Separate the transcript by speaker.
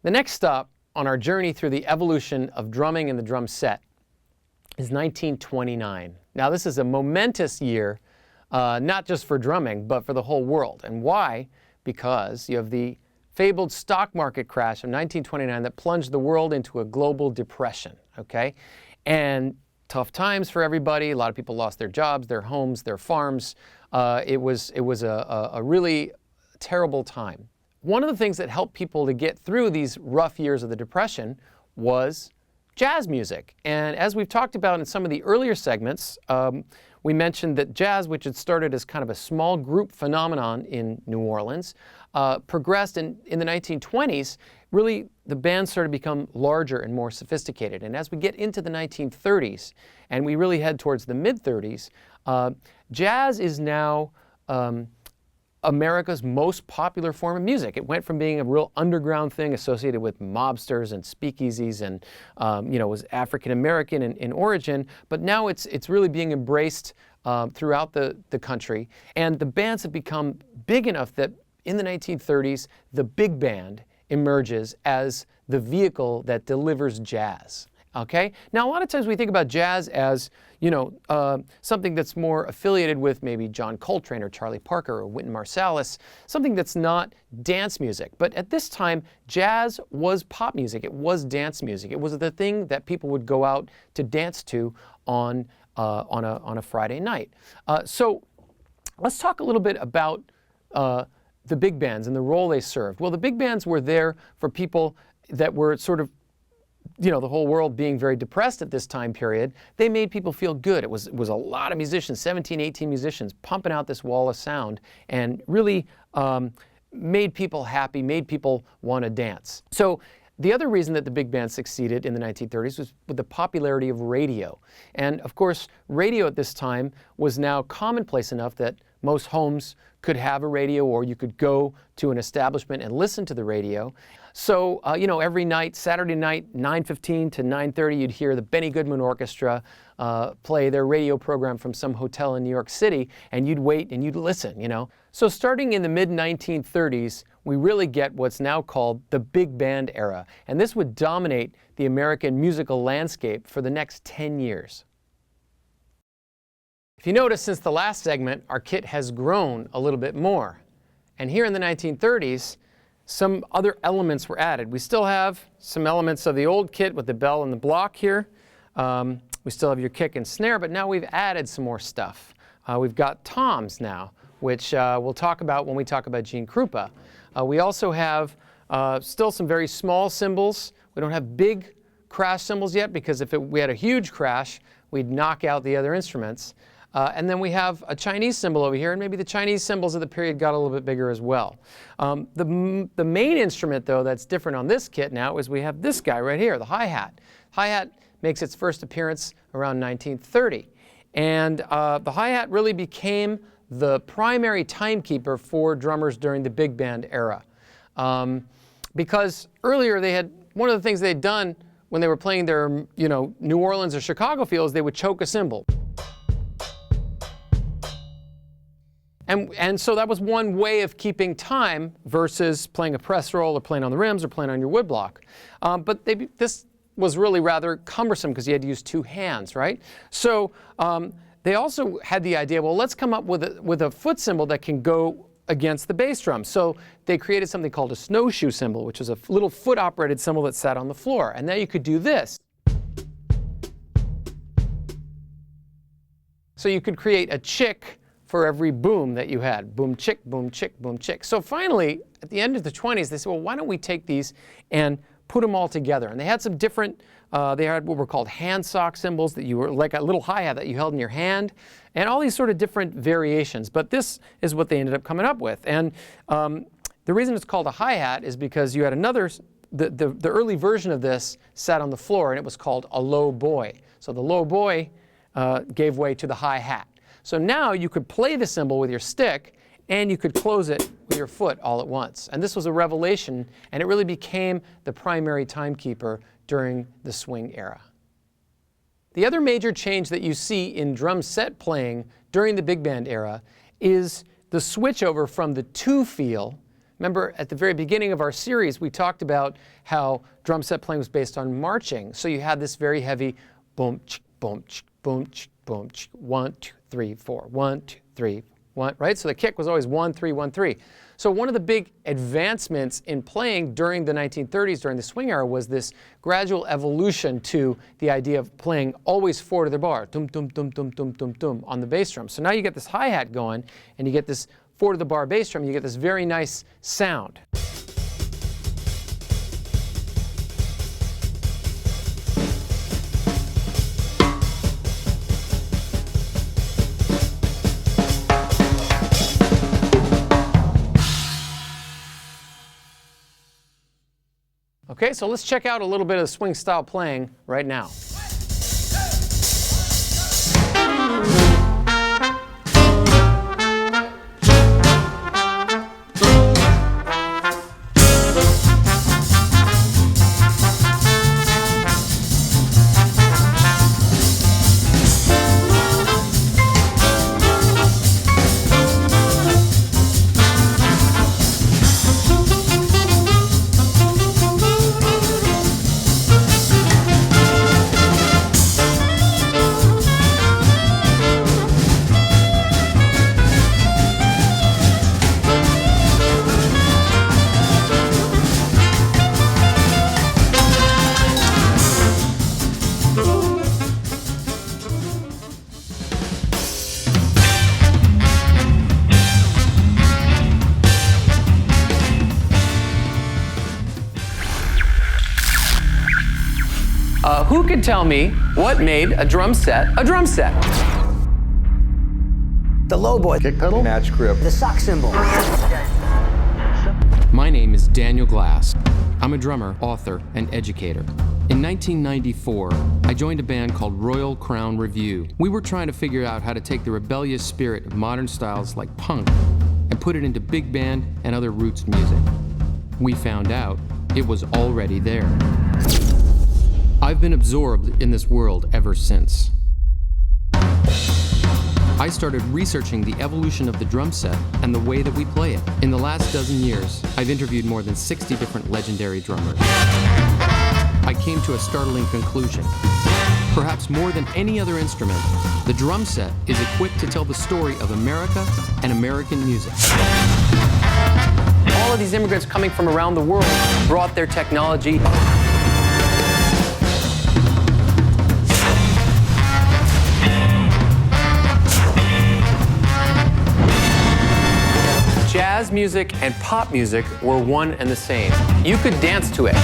Speaker 1: The next stop on our journey through the evolution of drumming and the drum set is 1929. Now this is a momentous year, not just for drumming, but for the whole world. And why? Because you have the fabled stock market crash of 1929 that plunged the world into a global depression, okay? And tough times for everybody. A lot of people lost their jobs, their homes, their farms. It was a really terrible time. One of the things that helped people to get through these rough years of the Depression was jazz music. And as we've talked about in some of the earlier segments, we mentioned that jazz, which had started as kind of a small group phenomenon in New Orleans, progressed in the 1920s. Really, the bands started to become larger and more sophisticated. And as we get into the 1930s, and we really head towards the mid-30s, jazz is now America's most popular form of music. It went from being a real underground thing associated with mobsters and speakeasies and was African American in origin, but now it's really being embraced throughout the country. And the bands have become big enough that in the 1930s, the big band emerges as the vehicle that delivers jazz. Okay? Now, a lot of times we think about jazz as, something that's more affiliated with maybe John Coltrane or Charlie Parker or Wynton Marsalis, something that's not dance music. But at this time, jazz was pop music. It was dance music. It was the thing that people would go out to dance to on a Friday night. So let's talk a little bit about the big bands and the role they served. Well, the big bands were there for people that were sort of the whole world being very depressed at this time period. They made people feel good. It was a lot of musicians, 17, 18 musicians, pumping out this wall of sound and really made people happy, made people want to dance. So the other reason that the big band succeeded in the 1930s was with the popularity of radio. And of course, radio at this time was now commonplace enough that most homes could have a radio, or you could go to an establishment and listen to the radio. So, every night, Saturday night, 9:15 to 9:30, you'd hear the Benny Goodman Orchestra play their radio program from some hotel in New York City, and you'd wait and you'd listen, So starting in the mid-1930s, we really get what's now called the big band era, and this would dominate the American musical landscape for the next 10 years. If you notice, since the last segment, our kit has grown a little bit more. And here in the 1930s, some other elements were added. We still have some elements of the old kit with the bell and the block here. We still have your kick and snare, but now we've added some more stuff. We've got toms now, which we'll talk about when we talk about Gene Krupa. We also have still some very small cymbals. We don't have big crash cymbals yet, because if we had a huge crash, we'd knock out the other instruments. And then we have a Chinese cymbal over here, and maybe the Chinese cymbals of the period got a little bit bigger as well. The main instrument, though, that's different on this kit now is we have this guy right here, the hi-hat. Hi-hat makes its first appearance around 1930. And the hi-hat really became the primary timekeeper for drummers during the big band era. Because earlier one of the things they'd done when they were playing their New Orleans or Chicago fields, they would choke a cymbal. And so that was one way of keeping time versus playing a press roll or playing on the rims or playing on your woodblock. But this was really rather cumbersome because you had to use two hands, right? So they also had the idea, well, let's come up with a foot cymbal that can go against the bass drum. So they created something called a snowshoe cymbal, which was a little foot-operated cymbal that sat on the floor. And now you could do this. So you could create a chick for every boom that you had. Boom, chick, boom, chick, boom, chick. So finally, at the end of the 20s, they said, well, why don't we take these and put them all together? And they had some different, they had what were called hand sock cymbals that you were like a little hi-hat that you held in your hand, and all these sort of different variations. But this is what they ended up coming up with. And the reason it's called a hi-hat is because you had another, the early version of this sat on the floor, and it was called a low boy. So the low boy gave way to the hi-hat. So now you could play the cymbal with your stick, and you could close it with your foot all at once. And this was a revelation, and it really became the primary timekeeper during the swing era. The other major change that you see in drum set playing during the big band era is the switch over from the two feel Remember, at the very beginning of our series, we talked about how drum set playing was based on marching. So you had this very heavy boom, boom, boom, boom, 1, 2, 3, 4, 1, 2, 3, 1, right? So the kick was always 1, 3, 1, 3. So one of the big advancements in playing during the 1930s, during the swing era, was this gradual evolution to the idea of playing always 4 to the bar, dum, dum, dum, dum, dum, dum, dum, on the bass drum. So now you get this hi-hat going, and you get this 4 to the bar bass drum, you get this very nice sound. Okay, so let's check out a little bit of swing style playing right now. Who can tell me what made a drum set a drum set?
Speaker 2: The low boy.
Speaker 3: Kick pedal.
Speaker 2: Match grip. The sock cymbal.
Speaker 4: My name is Daniel Glass. I'm a drummer, author, and educator. In 1994, I joined a band called Royal Crown Revue. We were trying to figure out how to take the rebellious spirit of modern styles like punk and put it into big band and other roots music. We found out it was already there. I've been absorbed in this world ever since. I started researching the evolution of the drum set and the way that we play it. In the last dozen years, I've interviewed more than 60 different legendary drummers. I came to a startling conclusion. Perhaps more than any other instrument, the drum set is equipped to tell the story of America and American music.
Speaker 1: All of these immigrants coming from around the world brought their technology. Jazz music and pop music were one and the same. You could dance to it.